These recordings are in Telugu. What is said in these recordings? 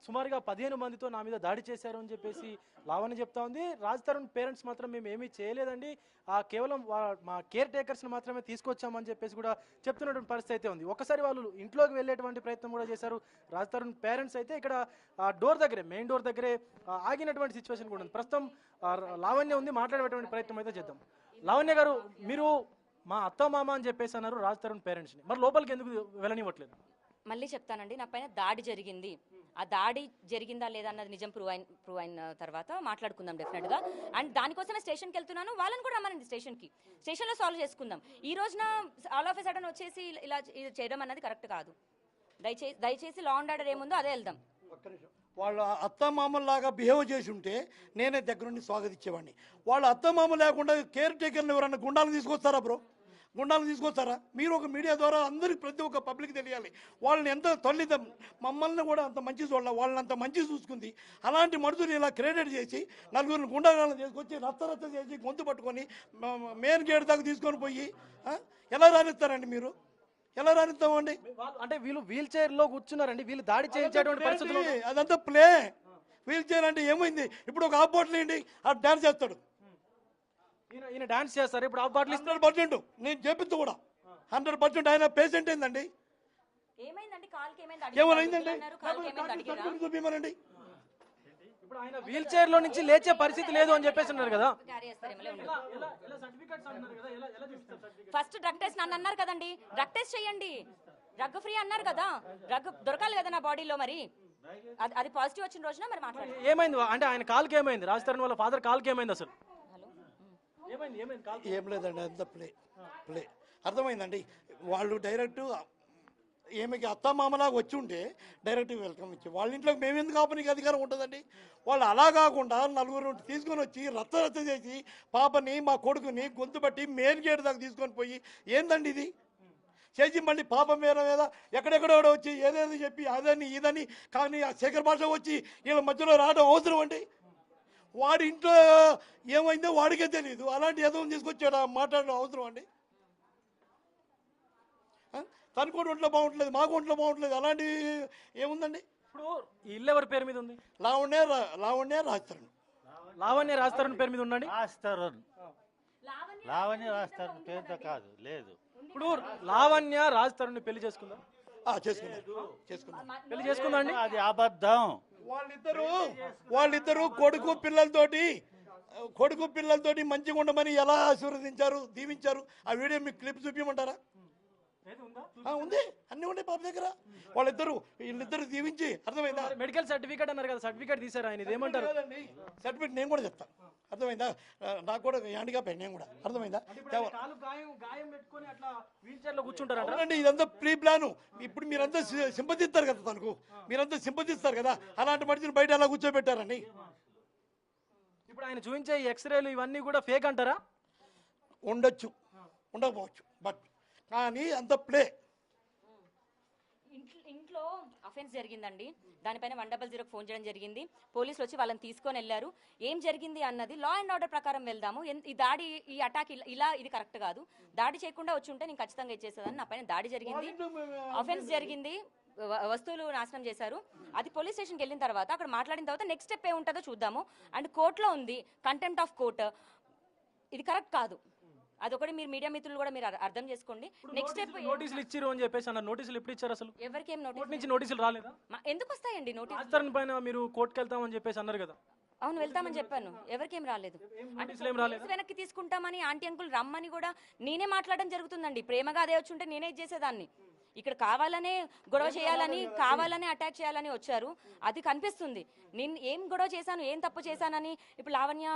సుమారుగా 15 మందితో నా మీద దాడి చేశారు అని చెప్పేసి లావణ్య చెప్తా ఉంది. రాజ్ తరుణ్ పేరెంట్స్ మాత్రం మేము ఏమీ చేయలేదండి, కేవలం మా కేర్ టేకర్స్ని మాత్రమే తీసుకొచ్చామని చెప్పేసి కూడా చెప్తున్నటువంటి పరిస్థితి అయితే ఉంది. ఒకసారి వాళ్ళు ఇంట్లోకి వెళ్ళేటువంటి ప్రయత్నం కూడా చేశారు. రాజ్ తరుణ్ పేరెంట్స్ అయితే ఇక్కడ డోర్ దగ్గరే, మెయిన్ డోర్ దగ్గరే ఆగినటువంటి సిచ్యువేషన్ కూడా ఉంది. ప్రస్తుతం లావణ్య ఉంది, మాట్లాడేటువంటి ప్రయత్నం అయితే చేద్దాం. లావణ్య గారు, మీరు మా అత్త మామ అని చెప్పేసి అన్నారు రాజ్ తరుణ్ పేరెంట్స్ని, మరి లోపలికి ఎందుకు వెళ్ళనివ్వట్లేదు? మళ్ళీ చెప్తానండి, నా పైన దాడి జరిగింది. ఆ దాడి జరిగిందా లేదా అన్నది నిజం ప్రూవ్ అయిన తర్వాత మాట్లాడుకుందాం డెఫినెట్గా. అండ్ దానికోసమే స్టేషన్కి వెళ్తున్నాను, వాళ్ళని కూడా రమ్మనండి స్టేషన్లో సాల్వ్ చేసుకుందాం. ఈ రోజున ఆల్ ఆఫ్ ఎ సడన్ వచ్చేసి ఇలా చేయడం అన్నది కరెక్ట్ కాదు. దయచేసి లా అండ్ ఆర్డర్ ఏముందో అదే వెళ్దాం. వాళ్ళ అత్తమామల్లాగా బిహేవ్ చేసి ఉంటే నేనే దగ్గరుండి స్వాగతించేవాడిని. వాళ్ళ అత్తమామ లేకుండా కేర్ టేకర్లు ఎవరన్నా గుండాలను తీసుకొస్తారా బ్రో? గుండాలను తీసుకొస్తారా? మీరు ఒక మీడియా ద్వారా అందరికి ప్రతి ఒక్క పబ్లిక్ తెలియాలి. వాళ్ళని ఎంత తల్లిదం మమ్మల్ని కూడా అంత మంచి చూడాలి, వాళ్ళని అంత మంచి చూసుకుంది. అలాంటి మనుషులు ఇలా క్రెడిట్ చేసి నలుగురిని గుండాలను తీసుకొచ్చి రచ్చ చేసి గొంతు పట్టుకొని మెయిన్ గేట్ దాకా తీసుకొని పోయి ఎలా రానిస్తారండి? మీరు ఎలా రానిస్తామండి? అంటే వీళ్ళు వీల్ చైర్ లో కూర్చున్నారండి, వీళ్ళు దాడి చేయించేటువంటి పరిస్థితులు. అదంతా ప్లే. వీల్ చైర్ అంటే ఏమైంది? ఇప్పుడు ఒక హాఫ్ బాటిల్ ఏంటి, ఆ డాన్స్ చేస్తాడు, ఈయన డాన్స్ చేస్తారు. ఇప్పుడు హాఫ్ బాటిల్ 100% నేను చెప్పింది కూడా 100%. ఆయన పేషెంట్ ఏందండి? ఏమైందండి? చూపిమనండి. ఇప్పుడు ఆయన వీల్ చైర్ లో నుంచి లేచే పరిస్థితి లేదు అని చెప్పేసి ఉన్నారు కదా. ఫస్ట్ డ్రగ్ టెస్ట్ నన్ను అన్నారు కదండి, డ్రగ్ టెస్ట్ చేయండి, డ్రగ్ ఫ్రీ అన్నారు కదా, డ్రగ్ దొరకాలి కదా నా బాడీలో. మరి అది పాజిటివ్ వచ్చిన రోజున మరి మాట్లాడాలి. ఏమైంది అంటే ఆయన కాల్కి ఏమైంది? రాజ్ తరుణ్ వాళ్ళ ఫాదర్ కాల్కి ఏమైంది అసలు? ఏం లేదండి, అంత ప్లే అర్థమైందండి. వాళ్ళు డైరెక్ట్ ఏమికి అత్తమామలాగా వచ్చి ఉంటే డైరెక్ట్ వెల్కమ్ ఇచ్చి వాళ్ళ ఇంట్లోకి మేమెందుకు కాపనికి అధికారం ఉంటుందండి? వాళ్ళు అలా కాకుండా నలుగురు తీసుకొని వచ్చి రచ్చ చేసి పాపని మా కొడుకుని గొంతు పట్టి మెయిన్ గేట్ దాకా తీసుకొని పోయి ఏందండి ఇది చేసి మళ్ళీ పాపం మీద ఎక్కడెక్కడో వచ్చి ఏదేదో చెప్పి అదని ఇదని. కానీ ఆ శేఖర్ భాష వచ్చి వీళ్ళ మధ్యలో రావడం అవసరం అండి? వాడి ఇంట్లో ఏమైందో వాడికే తెలియదు, అలాంటి ఏదో తీసుకొచ్చాడు మాట్లాడడం అవసరం అండి? తనకు కూడా ఒంట్లో బాగుంటలేదు, మాకు ఒంట్లో బాగుంటలేదు, అలాంటి ఏముందండి? ఇప్పుడు ఇల్లు ఎవరి పేరు మీద ఉంది? లావణ్య రాజ్ తరుణ్. లావణ్య రాజ్ తరుణ్ పేరు మీద ఉండండి. లావణ్య రాజ్ తరుణ్ పేరుతో కాదు, లేదు. ఇప్పుడు లావణ్య రాజ్ తరుణ్ పెళ్లి చేసుకుందా? చేసుకుందాం. పెళ్లి చేసుకుందా అండి? అది అబద్ధం. వాళ్ళిద్దరు కొడుకు పిల్లలతోటి మంచిగా ఉండమని ఎలా ఆశీర్వదించారు, దీవించారు? ఆ వీడియో మీకు క్లిప్ చూపించమంటారా? ఉంది, అన్ని ఉన్నాయి పాప దగ్గర. వీళ్ళిద్దరు దీవించి అర్థమైందా? మెడికల్ సర్టిఫికేట్ అన్నారు కదా, సర్టిఫికేట్ తీసారు ఆయన, ఏమంటారు? సర్టిఫికేట్ నేను కూడా చెప్తాను, అర్థమైందా? నాకు కూడా హ్యాండిక్యాప్ అయ్యి నేను కూడా, అర్థమైందా? అవునండి, ఇదంతా ప్రీ ప్లాను. ఇప్పుడు మీరంతా సింపతిస్తారు కదా తనకు, మీరంతా సింపతిస్తారు కదా, అలాంటి మనిషిని బయట ఎలా కూర్చోబెట్టారండి? ఇప్పుడు ఆయన చూపించే ఎక్స్రేలు ఇవన్నీ కూడా ఫేక్ అంటారా? ఉండొచ్చు, ఉండకపోవచ్చు, బట్ కానీ అంత ప్లే. ఇంట్లో అఫెన్స్ జరిగిందండి, దానిపైన 100 ఫోన్ చేయడం జరిగింది. పోలీసులు వచ్చి వాళ్ళని తీసుకొని వెళ్ళారు. ఏం జరిగింది అన్నది లా అండ్ ఆర్డర్ ప్రకారం వెళ్దాము. ఈ దాడి, ఈ అటాక్ ఇది కరెక్ట్ కాదు. దాడి చేయకుండా వచ్చి ఉంటే నేను ఖచ్చితంగా ఇచ్చేసేదాన్ని. నా పైన దాడి జరిగింది, అఫెన్స్ జరిగింది, వస్తువులు నాశనం చేశారు. అది పోలీస్ స్టేషన్కి వెళ్ళిన తర్వాత అక్కడ మాట్లాడిన తర్వాత నెక్స్ట్ స్టెప్ ఏముంటుందో చూద్దాము. అండ్ కోర్టులో ఉంది, కంటెంప్ట్ ఆఫ్ కోర్ట్. ఇది కరెక్ట్ కాదు. అదొకటి మీరు మీడియా మిత్రులు కూడా మీరు అర్థం చేసుకోండి. నెక్స్ట్ స్టెప్ నోటీసులు ఇచ్చారు అని చెప్పేసి అన్న, నోటీసులు ఎప్పుడు ఇచ్చారు అసలు? ఎవరికి ఏం నోటీసులు రాలేదా? ఎందుకు వస్తాయండి నోటీస్? పైన మీరు కోర్టుకు వెళ్తామని చెప్పేసి అన్నారు కదా. అవును, వెళ్తామని చెప్పాను, ఎవరికేం రాలేదు. వెనక్కి తీసుకుంటామని ఆంటీ అంకుల్ రమ్మని కూడా నేనే మాట్లాడడం జరుగుతుందండి. ప్రేమగా అదే వచ్చి ఉంటే నేనే ఇచ్చేసేదాన్ని. ఇక్కడ కావాలనే గొడవ చేయాలని, కావాలనే అటాక్ చేయాలని వచ్చారు. అది కనిపిస్తుంది. నేను ఏం గొడవ చేశాను, ఏం తప్పు చేశానని. ఇప్పుడు లావణ్య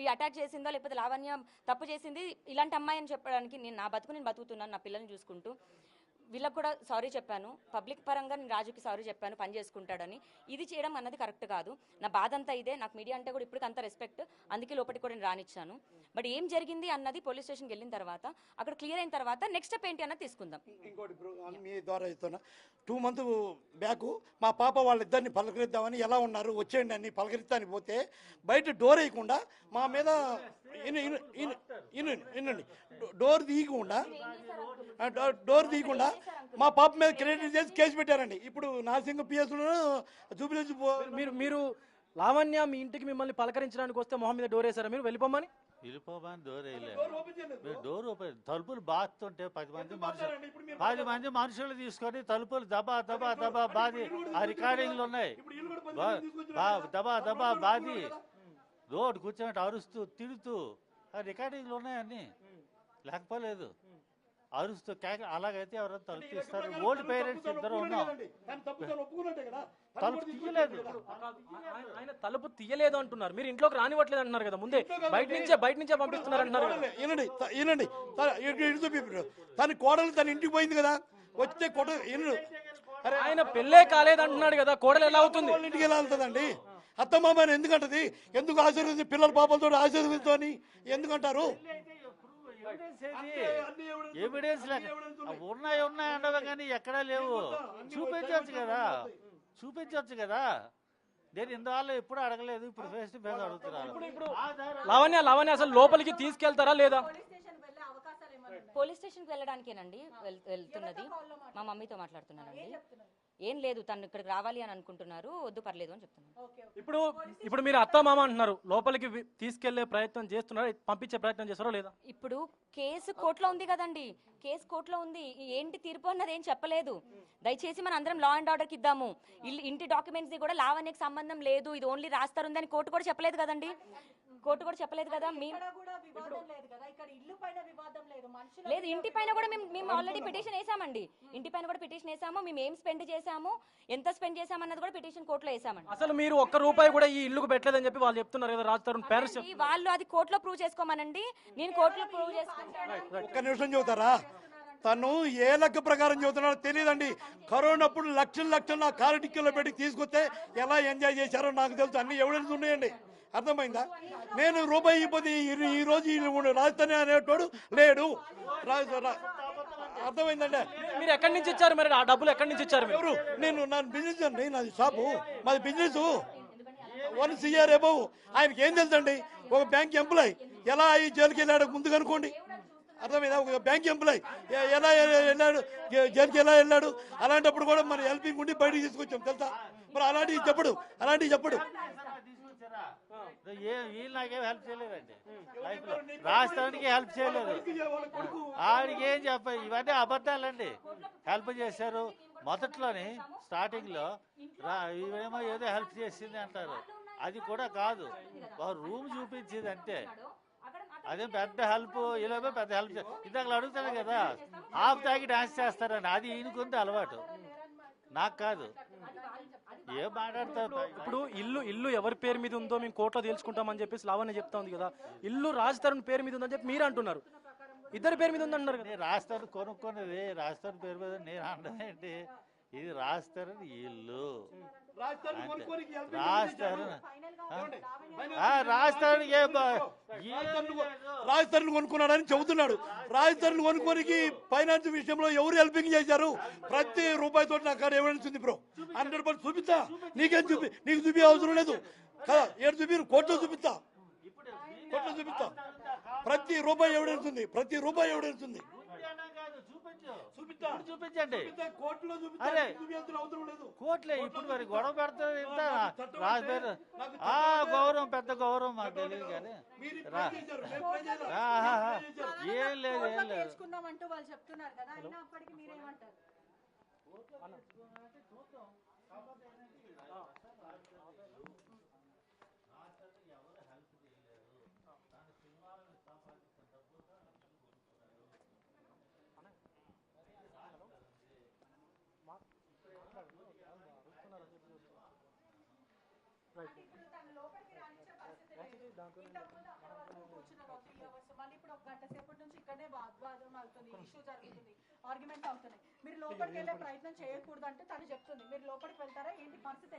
ఈ అటాక్ చేసిందో, లేకపోతే లావణ్య తప్పు చేసింది ఇలాంటి అమ్మాయి అని చెప్పడానికి నేను నా బతుకు నేను బతుకుతున్నాను, నా పిల్లల్ని చూసుకుంటూ. వీళ్ళకి కూడా సారీ చెప్పాను, పబ్లిక్ పరంగా నేను రాజుకి సారీ చెప్పాను, పని చేసుకుంటాడని. ఇది చేయడం అన్నది కరెక్ట్ కాదు. నా బాధ అంతా ఇదే. నాకు మీడియా అంటే కూడా ఇప్పటికి అంత రెస్పెక్ట్, అందుకే లోపలికి కూడా నేను రానిచ్చాను. బట్ ఏం జరిగింది అన్నది పోలీస్ స్టేషన్కి వెళ్ళిన తర్వాత, అక్కడ క్లియర్ అయిన తర్వాత నెక్స్ట్ స్టెప్ ఏంటి అన్నది తీసుకుందాం. ఇంకోటి మీ ద్వారా చెప్తున్నా, 2 months బ్యాక్ మా పాప వాళ్ళిద్దరిని పలకరిద్దామని ఎలా ఉన్నారు వచ్చేయండి అని పలకరిస్తానికి పోతే బయట డోర్ వేయకుండా మా మీద డోర్ తీయకుండా మా పాప మీద క్రెడిట్ చేసి కేసు పెట్టారండి. ఇప్పుడు నాసింగ్ పిఎస్లో జూబిలీ మీరు లావణ్య మీ ఇంటికి మిమ్మల్ని పలకరించడానికి వస్తే మొహం మీద డోర్ వేసారా మీరు వెళ్ళిపోమని? వెళ్ళిపోమని డోర్ వేయలేదు. మీరు డోర్ ఓపెన్ తలుపులు బాగుతుంటే 10 మంది మనుషులు తీసుకొని తలుపులు దబా దబా దబా బాది ఆ రికార్డింగ్లు ఉన్నాయి. దబా దబా బాది రోడ్ కూర్చోబెట్టి అరుస్తూ తిడుతూ ఆ రికార్డింగ్లు ఉన్నాయన్నీ. లేకపోలేదు అరుస్తూ అలాగైతే ఎవరైనా తలుపు తీస్తారు? ఓల్డ్ పేరెంట్స్ ఇద్దరు ఉన్నాం. తలుపు తీయలేదు. ఆయన తలుపు తీయలేదు అంటున్నారు, మీరు ఇంట్లోకి రానివ్వట్లేదు అంటున్నారు కదా ముందే. బయట నుంచే పంపిస్తున్నారు అంటున్నారు. వినండి తన కోడలు తన ఇంటికి పోయింది కదా, వస్తే ఆయన పెళ్ళే కాలేదు అంటున్నాడు కదా, కోడలు ఎలా అవుతుంది? ఇంటికి ఎలా వెళ్తుందండి? అత్తమామని ఎందుకంటది? ఎందుకు ఆశీర్వదించి పిల్లల పాపలతో ఆశీర్వదించుకొని ఎందుకంటారు? ఎవిడెన్స్ ఉన్నాయి అండవు కానీ ఎక్కడా లేవు. చూపించవచ్చు కదా. నేను ఇందువల్ల ఎప్పుడు అడగలేదు, ఇప్పుడు ఫేస్ టు ఫేస్ అడుగుతున్నాను. లావణ్య అసలు లోపలికి తీసుకెళ్తారా లేదా? పోలీస్ స్టేషన్కి వెళ్ళడానికేనండి వెళ్తున్నది. మా మమ్మీతో మాట్లాడుతున్నానండి. ఏం లేదు, తను ఇక్కడికి రావాలి అని అనుకుంటున్నారు, వద్దు పర్లేదు అని చెప్తున్నాను. ఇప్పుడు మీరు అత్త మామ అంటున్నారు, లోపలికి తీసుకెళ్లే ప్రయత్నం చేస్తున్నారా, పంపించే ప్రయత్నం చేస్తారా లేదా? ఇప్పుడు కేసు కోర్టులో ఉంది కదండి, కేసు కోర్టులో ఉంది. ఏంటి తీర్పు అన్నది ఏం చెప్పలేదు. దయచేసి మన అందరం లా అండ్ ఆర్డర్కి ఇద్దాము. ఇంటి డాక్యుమెంట్స్ కూడా లావణ్యకి సంబంధం లేదు, ఇది ఓన్లీ రాస్తారు ఉందని కోర్టు కూడా చెప్పలేదు కదండి. కోర్టు కూడా చెప్పలేదు కదా. లేదు, ఇంటి పైన కూడా మేము ఆల్రెడీ పిటిషన్ వేసామండి. ఇంటి పైన కూడా పిటిషన్ వేసాము. మేము ఏం స్పెండ్ చేసాము, ఎంత స్పెండ్ చేసాము అన్నది కూడా పిటిషన్ కోర్టులో వేసామండి. అసలు మీరు ₹1 కూడా ఈ ఇల్లుకు పెట్టలేదని చెప్పి వాళ్ళు చెప్తున్నారు కదా రాజ్ తరుణ్ పేరెంట్స్. వాళ్ళు అది కోర్టులో ప్రూవ్ చేసుకోమనండి, నేను కోర్టులో ప్రూవ్ చేసుకుంటాను. ఒక్క నిమిషం చెబుతారా? తను ఏ లెక్క ప్రకారం చెబుతున్నాడో తెలియదండి. కరోనా అప్పుడు లక్షలు నా కారు టిక్కీలో పెట్టి తీసుకొస్తే ఎలా ఎంజాయ్ చేశారో నాకు తెలుసు. అన్ని ఎవిడెన్స్ ఉన్నాయండి. అర్థమైందా? నేను రూపాయి ఇవ్వదు ఈ రోజు రాజధాని అనేటోడు లేడు. అర్థమైందండి? మీరు ఎక్కడి నుంచి ఇచ్చారు మరి ఆ డబ్బులు? ఎక్కడి నుంచి ఇచ్చారు మీరు? నా బిజినెస్ అండి, నాది షాపు, మాది బిజినెస్ 1 CR అబౌవ్. ఆయనకి ఏం తెలుసండి? ఒక బ్యాంక్ ఎంప్లాయ్ ఎలా ఈ జైలుకి వెళ్ళాడు ముందు కనుకోండి. అర్థమైందా? ఒక బ్యాంక్ ఎంప్లాయ్ ఎలా వెళ్ళాడు, జైలుకి ఎలా వెళ్ళాడు. అలాంటప్పుడు కూడా మన హెల్పింగ్ ఉండి బయటకు తీసుకొచ్చాం తెలుసా? మరి అలాంటివి చెప్పడు. వీళ్ళు నాకేం హెల్ప్ చేయలేదండి, లైఫ్ లో రాష్ట్రానికి హెల్ప్ చేయలేదు. ఆడికి ఏం చెప్పాలి? ఇవన్నీ అబద్ధాలండి. హెల్ప్ చేశారు మొదట్లోని, స్టార్టింగ్ లో ఇవేమో ఏదో హెల్ప్ చేసింది అంటారు. అది కూడా కాదు, రూమ్ చూపించింది అంతే. అదే పెద్ద హెల్ప్, ఇలాగో పెద్ద హెల్ప్. ఇందాక అడుగుతాను కదా, హాఫ్ తాగి డాన్స్ చేస్తారని, అది ఈయనకుంది అలవాటు, నాకు కాదు. ఏం మాట్లాడతారు? ఇప్పుడు ఇల్లు ఎవరి పేరు మీద ఉందో మేము కోర్టులో తేల్చుకుంటామని చెప్పేసి లావణ్య చెప్తా ఉంది కదా. ఇల్లు రాజ్ తరుణ్ పేరు మీద ఉందని చెప్పి మీరు అంటున్నారు, ఇద్దరు పేరు మీద ఉందంటున్నారు కదా. రాస్తారు కొనుక్కున్నది రాస్తారు పేరు మీద, నేను అంటానండి. ఇది రాస్తారు ఇల్లు, రాజధాని కొనుక్కున్నాడని చెబుతున్నాడు. రాజధాని కొనుక్కోనికి ఫైనాన్స్ విషయంలో ఎవరు హెల్పింగ్ చేశారు? ప్రతి రూపాయితో నాకు ఎవిడెన్స్ ఉంది బ్రో. 100% చూపిస్తా. నీకు చూపి అవసరం లేదు కదా. ఏడు చూపి కోర్టులో చూపిస్తా. ప్రతి రూపాయి ఎవిడెన్స్ ఉంది. చూపించండి కోర్టులే. ఇప్పుడు మరి గొడవ పెడతారు ఇంత రాజు గౌరవం, పెద్ద గౌరవం మాకు తెలియదు కానీ ఏం లేదు.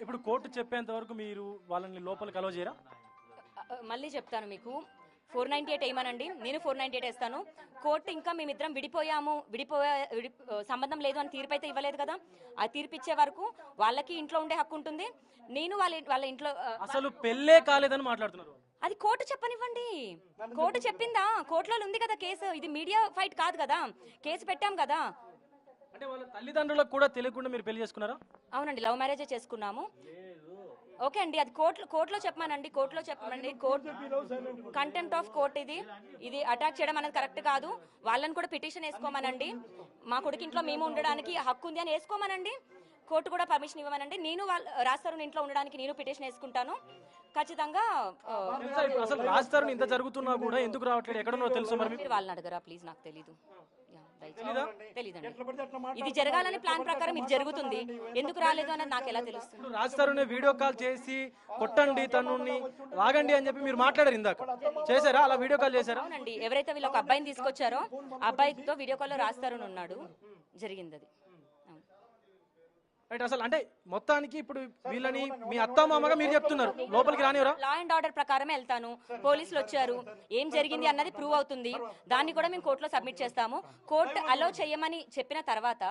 ఇప్పుడు కోర్టు చెప్పేంత వరకు మీరు వాళ్ళని లోపలికి అలౌ చేయరా? మళ్ళీ చెప్తాను మీకు, 498 వేయమనండి, నేను 498 వేస్తాను. కోర్టు ఇంకా మేమిద్దరం సంబంధం లేదు అని తీర్పు అయితే ఇవ్వలేదు కదా. ఆ తీర్పు ఇచ్చే వరకు వాళ్ళకి ఇంట్లో ఉండే హక్కు ఉంటుంది. నేను వాళ్ళ ఇంట్లో అసలు పెళ్ళే కాలేదని మాట్లాడుతున్నారు. అది కోర్టు చెప్పనివ్వండి. కోర్టు చెప్పిందా? కోర్టులో ఉంది కదా కేసు. ఇది మీడియా ఫైట్ కాదు కదా, కేసు పెట్టాం కదా. అంటే వాళ్ళ తల్లిదండ్రులకు కూడా తెలియకుండా మీరు పెళ్లి చేసుకున్నారా? అవునండి, లవ్ మ్యారేజే చేసుకున్నాము. ఓకే అండి, అది కోర్టులో చెప్పమానండి, కోర్టులో చెప్పమండి. కంటెంప్ట్ ఆఫ్ కోర్ట్ ఇది అటాక్ చేయడం అనేది కరెక్ట్ కాదు. వాళ్ళని కూడా పిటిషన్ వేసుకోమనండి. మా కొడుకు ఇంట్లో మేము ఉండడానికి హక్కు ఉంది అని వేసుకోమనండి. కోర్టు కూడా పర్మిషన్ ఇవ్వమనండి. నేను రాస్తారు ఇంట్లో ఉండడానికి నేను పిటిషన్ వేసుకుంటాను ఖచ్చితంగా. అసలు రాజ్ తరుణ్ ఇంత జరుగుతున్నా కూడా ఎందుకు రావట్లేదు, ఎక్కడున్నో తెలుసు మరి మీకు? మీరు వాళ్ళని అడగరా ప్లీజ్, నాకు తెలీదు. తెలీదండి. ఇది జరగాలని ప్లాన్ ప్రకారం ఇది జరుగుతుంది. ఎందుకు రాలేదు అన్నది నాకు ఎలా తెలుస్తుంది? ఇప్పుడు రాజ్ తరుణ్ వీడియో కాల్ చేసి కొట్టండి తనుని లాగండి అని చెప్పి మీరు మాట్లాడారు ఇందాక, చేశారా? అలా వీడియో కాల్ చేశారా? అవునండి, ఎవరైతే వీళ్ళు ఒక అబ్బాయిని తీసుకొచ్చారో ఆ అబ్బాయితో వీడియో కాల్ లో రాస్తారని ఉన్నాడు, జరిగింది అది. రైట్. అసలు అంటే మొత్తానికి ఇప్పుడు వీళ్ళని మీ అత్తమామగా మీరు చెప్తున్నారు, లోపలికి రానివరా? లా అండ్ ఆర్డర్ ప్రకారమే వెళ్తాను. పోలీసులు వచ్చారు, ఏం జరిగింది అన్నది ప్రూవ్ అవుతుంది. దాన్ని కూడా మేము కోర్టులో సబ్మిట్ చేస్తాము. కోర్టు అలౌ చేయమని చెప్పిన తర్వాత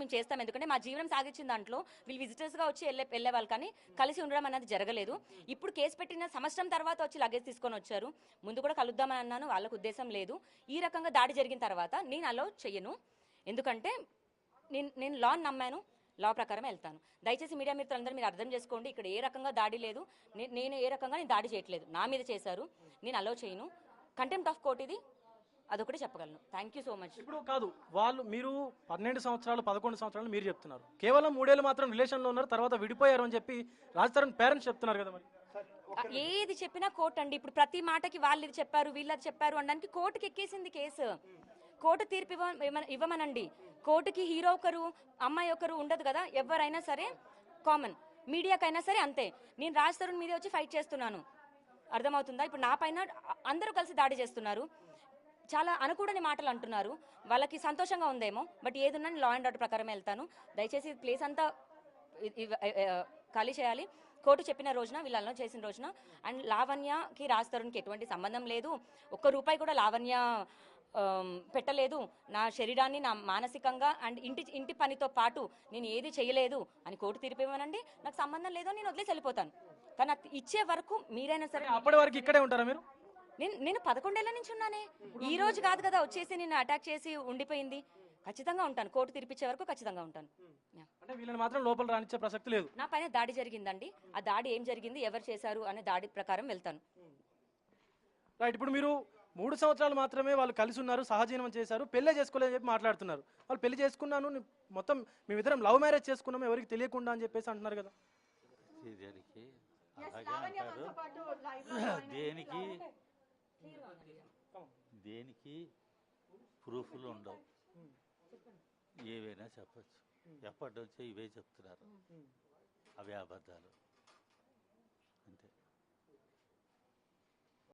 మేము చేస్తాం. ఎందుకంటే మా జీవనం సాగించిన దాంట్లో వీళ్ళు విజిటర్స్ గా వచ్చి వెళ్ళే వాళ్ళు, కానీ కలిసి ఉండడం అనేది జరగలేదు. ఇప్పుడు కేసు పెట్టిన సంవత్సరం తర్వాత వచ్చి లగేజ్ తీసుకొని వచ్చారు. ముందు కూడా కలుద్దామని అన్నాను, వాళ్ళకు ఉద్దేశం లేదు. ఈ రకంగా దాడి జరిగిన తర్వాత నేను అలౌ చెయ్యను. ఎందుకంటే నేను లాని నమ్మాను, లా ప్రకారం వెళ్తాను. దయచేసి మీడియా మిత్రులందరూ మీరు అర్థం చేసుకోండి, ఇక్కడ ఏ రకంగా దాడి లేదు. నేను ఏ రకంగా దాడి చేయట్లేదు, నా మీద చేశారు. నేను అలౌ చేయను. కంటెంప్ట్ ఆఫ్ కోర్ట్ ఇది, అదొకటి చెప్పగలను. Thank you so much. ఇప్పుడు కాదు, మీరు 12 సంవత్సరాలు 11 సంవత్సరాలు మీరు చెప్తున్నారు, కేవలం 3 ఏళ్ళు మాత్రం రిలేషన్లో ఉన్నారు, తర్వాత విడిపోయారు అని చెప్పి రాజ్ తరుణ్ పేరెంట్స్ చెప్తున్నారు కదా. మరి ఏది చెప్పినా కోర్టు అండి. ఇప్పుడు ప్రతి మాటకి వాళ్ళు ఇది చెప్పారు వీళ్ళు అది చెప్పారు అనడానికి కోర్టుకి ఎక్కేసింది కేసు. కోర్టు తీర్పు ఇవ్వమనండి. కోర్టుకి హీరో ఒకరు అమ్మాయి ఒకరు ఉండదు కదా, ఎవరైనా సరే కామన్, మీడియాకైనా సరే అంతే. నేను రాజ్ తరుణ్ మీదే వచ్చి ఫైట్ చేస్తున్నాను, అర్థమవుతుందా? ఇప్పుడు నా పైన అందరూ కలిసి దాడి చేస్తున్నారు, చాలా అనకూడని మాటలు అంటున్నారు. వాళ్ళకి సంతోషంగా ఉందేమో, బట్ ఏదున్నా లా అండ్ ఆర్డర్ ప్రకారమే వెళ్తాను. దయచేసి ప్లేస్ అంతా ఖాళీ చేయాలి. కోర్టు చెప్పిన రోజున, వీళ్ళు అలా చేసిన రోజున. అండ్ లావణ్యకి రాజ్ తరుణ్కి ఎటువంటి సంబంధం లేదు. ₹1 కూడా లావణ్య పెట్టలేదు. నా శరీరాన్ని నా మానసికంగా అండ్ ఇంటి పనితో పాటు నేను ఏది చేయలేదు అని కోర్టు తీర్పు ఇవ్వనండి. నాకు సంబంధం లేదు, నేను వదిలేసి వెళ్ళిపోతాను. కానీ నాకు ఇచ్చే వరకు మీరైనా సరే. అప్పటి వరకు ఇక్కడే ఉంటారా మీరు? నేను 11 ఏళ్ల నుంచి ఉన్నానే, ఈ రోజు కాదు కదా వచ్చేసి నేను అటాక్ చేసి ఉండిపోయింది. ఖచ్చితంగా ఉంటాను, కోర్టు తీర్పిచ్చే వరకు ఖచ్చితంగా ఉంటాను. అంటే వీళ్ళని మాత్రం లోపల రానిచ్చే ప్రసక్తి లేదు. నా పైన దాడి జరిగిందండి, ఆ దాడి ఏం జరిగింది, ఎవరు చేశారు అనే దాడి ప్రకారం వెళ్తాను. రైట్. ఇప్పుడు మీరు 3 సంవత్సరాలు మాత్రమే వాళ్ళు కలిసి ఉన్నారు, సహజీవనం చేశారు, పెళ్లి చేసుకోలేదని చెప్పి మాట్లాడుతున్నారు. వాళ్ళు పెళ్లి చేసుకున్నాను, మొత్తం మేమిద్దరం లవ్ మ్యారేజ్ చేసుకున్నాము ఎవరికి తెలియకుండా అని చెప్పేసి అంటున్నారు కదా. దేనికి అలాగే అంటారు? దేనికి ప్రూఫ్లు ఉండవు, ఏవైనా చెప్పచ్చు. ఎప్పటి నుంచో ఇవే చెప్తున్నారు, అవే అబద్ధాలు.